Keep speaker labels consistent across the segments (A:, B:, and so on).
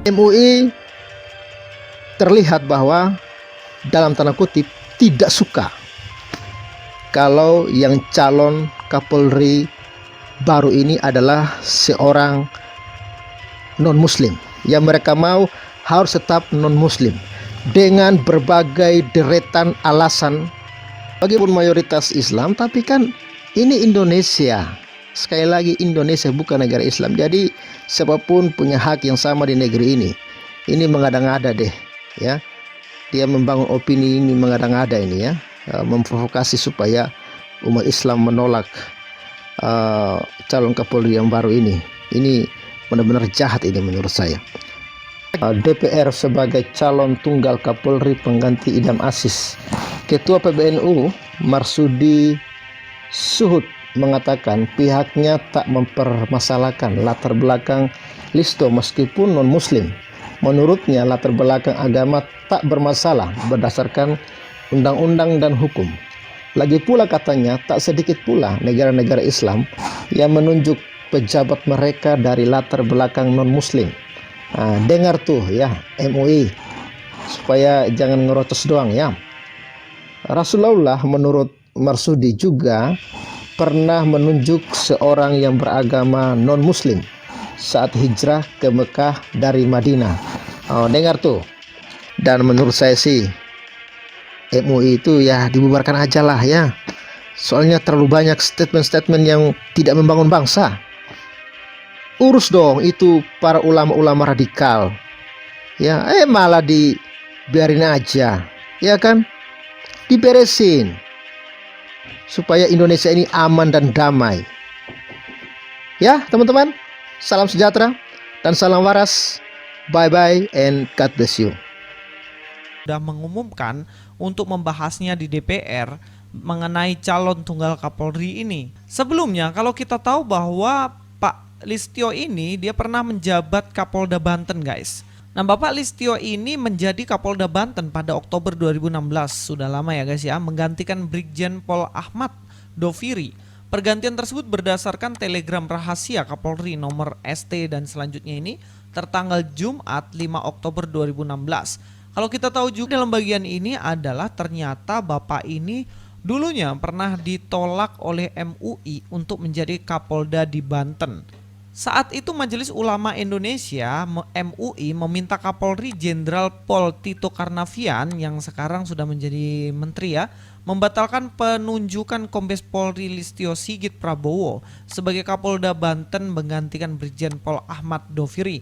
A: MUI terlihat bahwa dalam tanda kutip tidak suka kalau yang calon Kapolri baru ini adalah seorang non-muslim. Yang mereka mau harus tetap non-muslim dengan berbagai deretan alasan. Bagipun mayoritas Islam, tapi kan ini Indonesia. Sekali lagi, Indonesia bukan negara Islam. Jadi siapapun punya hak yang sama di negeri ini. Ini mengada-ngada deh, ya. Dia membangun opini ini mengada-ngada ini, ya, memprovokasi supaya umat Islam menolak calon Kapolri yang baru ini. Ini benar-benar jahat ini menurut saya. DPR sebagai calon tunggal Kapolri pengganti Idam Aziz. Ketua PBNU Marsudi Suhud mengatakan pihaknya tak mempermasalahkan latar belakang Listo meskipun non-muslim. Menurutnya latar belakang agama tak bermasalah berdasarkan undang-undang dan hukum. Lagi pula katanya tak sedikit pula negara-negara Islam yang menunjuk pejabat mereka dari latar belakang non-muslim. Dengar tuh ya MUI, supaya jangan ngerotos doang ya. Rasulullah menurut Marsudi juga pernah menunjuk seorang yang beragama non-muslim saat hijrah ke Mekah dari Madinah. Dengar tuh. Dan menurut saya sih MUI itu ya dibubarkan aja lah ya. Soalnya terlalu banyak statement-statement yang tidak membangun bangsa. Urus dong itu para ulama-ulama radikal. Ya, malah dibiarin aja. Ya kan? Diberesin. Supaya Indonesia ini aman dan damai. Ya, teman-teman. Salam sejahtera dan salam waras. Bye-bye and God bless you.
B: Sudah mengumumkan untuk membahasnya di DPR mengenai calon tunggal Kapolri ini. Sebelumnya kalau kita tahu bahwa Pak Listio ini dia pernah menjabat Kapolda Banten, guys. Nah, Bapak Listio ini menjadi Kapolda Banten pada Oktober 2016. Sudah lama ya guys ya, menggantikan Brigjen Pol Ahmad Doviri. Pergantian tersebut berdasarkan telegram rahasia Kapolri nomor ST dan selanjutnya ini tertanggal Jumat 5 Oktober 2016. Kalau kita tahu juga dalam bagian ini adalah ternyata Bapak ini dulunya pernah ditolak oleh MUI untuk menjadi Kapolda di Banten. Saat itu Majelis Ulama Indonesia MUI meminta Kapolri Jenderal Pol Tito Karnavian yang sekarang sudah menjadi menteri ya, membatalkan penunjukan Kombes Polri Listio Sigit Prabowo sebagai Kapolda Banten menggantikan Brigjen Pol Ahmad Doviri.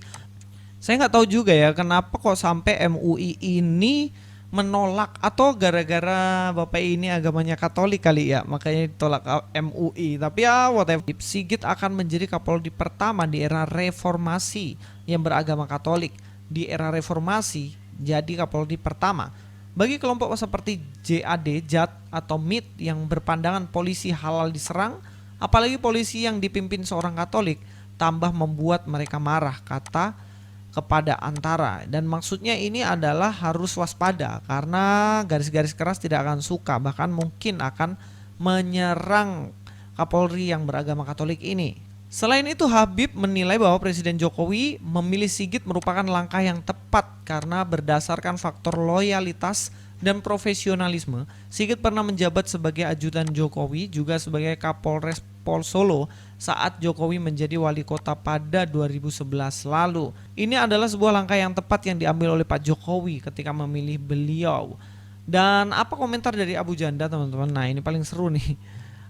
B: Saya nggak tahu juga ya kenapa kok sampai MUI ini menolak, atau gara-gara Bapak ini agamanya Katolik kali ya, makanya ditolak MUI. Tapi ya whatever, Sigit akan menjadi Kapolri pertama di era reformasi yang beragama Katolik. Di era reformasi jadi Kapolri pertama. Bagi kelompok seperti JAD, JAT atau MIT yang berpandangan polisi halal diserang, apalagi polisi yang dipimpin seorang Katolik, tambah membuat mereka marah, kata kepada Antara. Dan maksudnya ini adalah harus waspada karena garis-garis keras tidak akan suka, bahkan mungkin akan menyerang Kapolri yang beragama Katolik ini. Selain itu, Habib menilai bahwa Presiden Jokowi memilih Sigit merupakan langkah yang tepat karena berdasarkan faktor loyalitas dan profesionalisme. Sigit pernah menjabat sebagai ajudan Jokowi, juga sebagai Kapolres Pol Solo saat Jokowi menjadi wali kota pada 2011 lalu. Ini adalah sebuah langkah yang tepat yang diambil oleh Pak Jokowi ketika memilih beliau. Dan apa komentar dari Abu Janda, teman-teman? Nah, ini paling seru nih.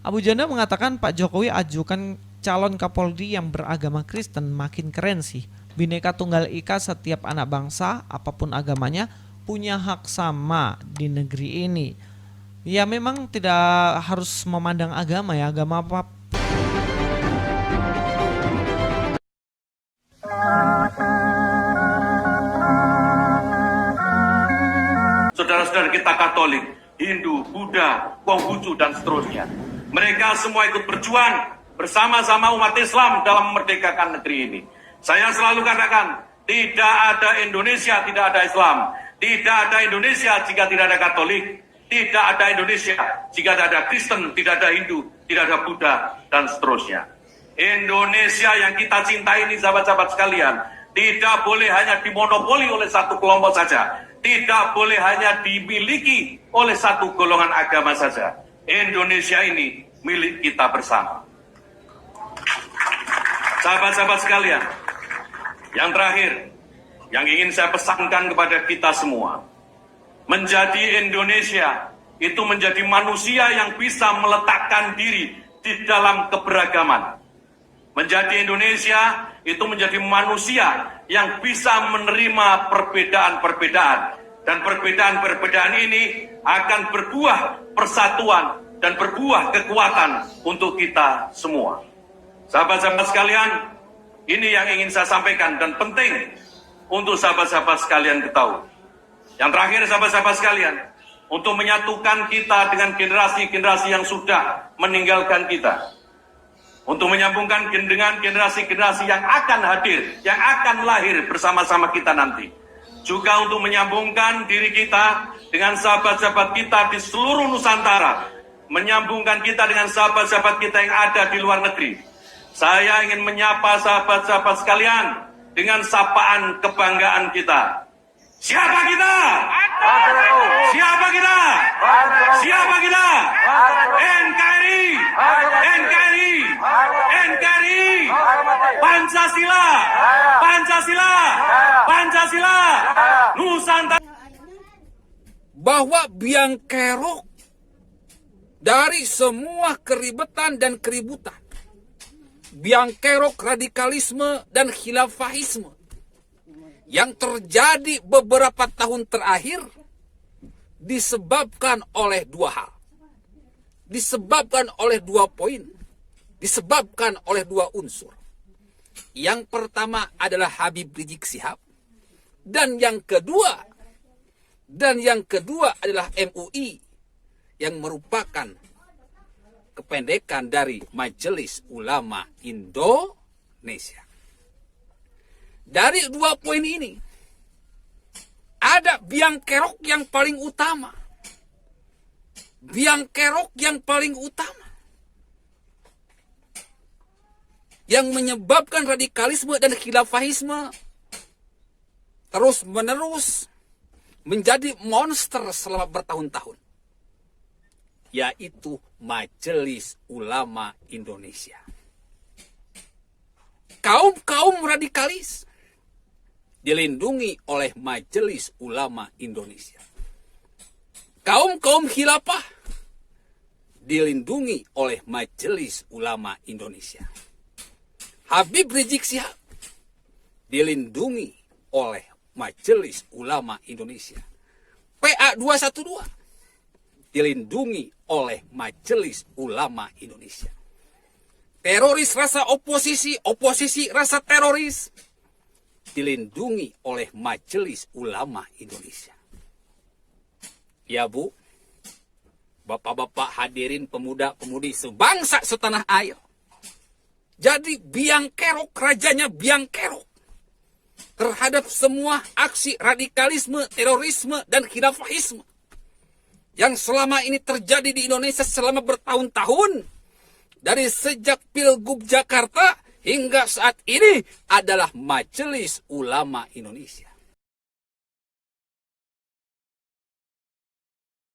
B: Abu Janda mengatakan Pak Jokowi ajukan calon Kapolri yang beragama Kristen makin keren sih. Bhinneka Tunggal Ika, setiap anak bangsa apapun agamanya punya hak sama di negeri ini. Ya memang tidak harus memandang agama ya, agama apa.
C: Saudara-saudara kita Katolik, Hindu, Buddha, Konghucu dan seterusnya, mereka semua ikut berjuang bersama-sama umat Islam dalam memerdekakan negeri ini. Saya selalu katakan, tidak ada Indonesia, tidak ada Islam. Tidak ada Indonesia jika tidak ada Katolik. Tidak ada Indonesia jika tidak ada Kristen, tidak ada Hindu, tidak ada Buddha, dan seterusnya. Indonesia yang kita cintai ini, sahabat-sahabat sekalian, Tidak boleh hanya dimonopoli oleh satu kelompok saja. Tidak boleh hanya dimiliki oleh satu golongan agama saja. Indonesia ini milik kita bersama. Sahabat-sahabat sekalian, yang terakhir, yang ingin saya pesankan kepada kita semua, menjadi Indonesia itu menjadi manusia yang bisa meletakkan diri di dalam keberagaman. Menjadi Indonesia itu menjadi manusia yang bisa menerima perbedaan-perbedaan. Dan perbedaan-perbedaan ini akan berbuah persatuan dan berbuah kekuatan untuk kita semua. Sahabat-sahabat sekalian, ini yang ingin saya sampaikan dan penting untuk sahabat-sahabat sekalian ketahui. Yang terakhir sahabat-sahabat sekalian, untuk menyatukan kita dengan generasi-generasi yang sudah meninggalkan kita. Untuk menyambungkan dengan generasi-generasi yang akan hadir, yang akan lahir bersama-sama kita nanti. Juga untuk menyambungkan diri kita dengan sahabat-sahabat kita di seluruh Nusantara. Menyambungkan kita dengan sahabat-sahabat kita yang ada di luar negeri. Saya ingin menyapa sahabat-sahabat sekalian dengan sapaan kebanggaan kita. Siapa kita? Siapa kita? Siapa kita? NKRI, NKRI, NKRI, Pancasila, Pancasila, Pancasila, Nusantara.
D: Bahwa biang kerok dari semua keribetan dan keributan, biang kerok radikalisme dan khilafahisme yang terjadi beberapa tahun terakhir disebabkan oleh dua hal. Disebabkan oleh dua poin. Disebabkan oleh dua unsur. Yang pertama adalah Habib Rizik Syihab. Dan yang kedua adalah MUI yang merupakan kependekan dari Majelis Ulama Indonesia. Dari dua poin ini, ada biang kerok yang paling utama. Biang kerok yang paling utama. Yang menyebabkan radikalisme dan khilafahisme terus-menerus menjadi monster selama bertahun-tahun. Yaitu Majelis Ulama Indonesia. Kaum-kaum radikalis dilindungi oleh Majelis Ulama Indonesia. Kaum-kaum khilafah dilindungi oleh Majelis Ulama Indonesia. Habib Rizik Syihab dilindungi oleh Majelis Ulama Indonesia. PA 212 dilindungi oleh Majelis Ulama Indonesia. Teroris rasa oposisi, oposisi rasa teroris dilindungi oleh Majelis Ulama Indonesia. Ya Bu, Bapak-bapak hadirin pemuda-pemudi sebangsa setanah air. Jadi biang kerok, rajanya biang kerok terhadap semua aksi radikalisme, terorisme, dan khilafahisme yang selama ini terjadi di Indonesia selama bertahun-tahun. Dari sejak Pilgub Jakarta hingga saat ini adalah Majelis Ulama Indonesia.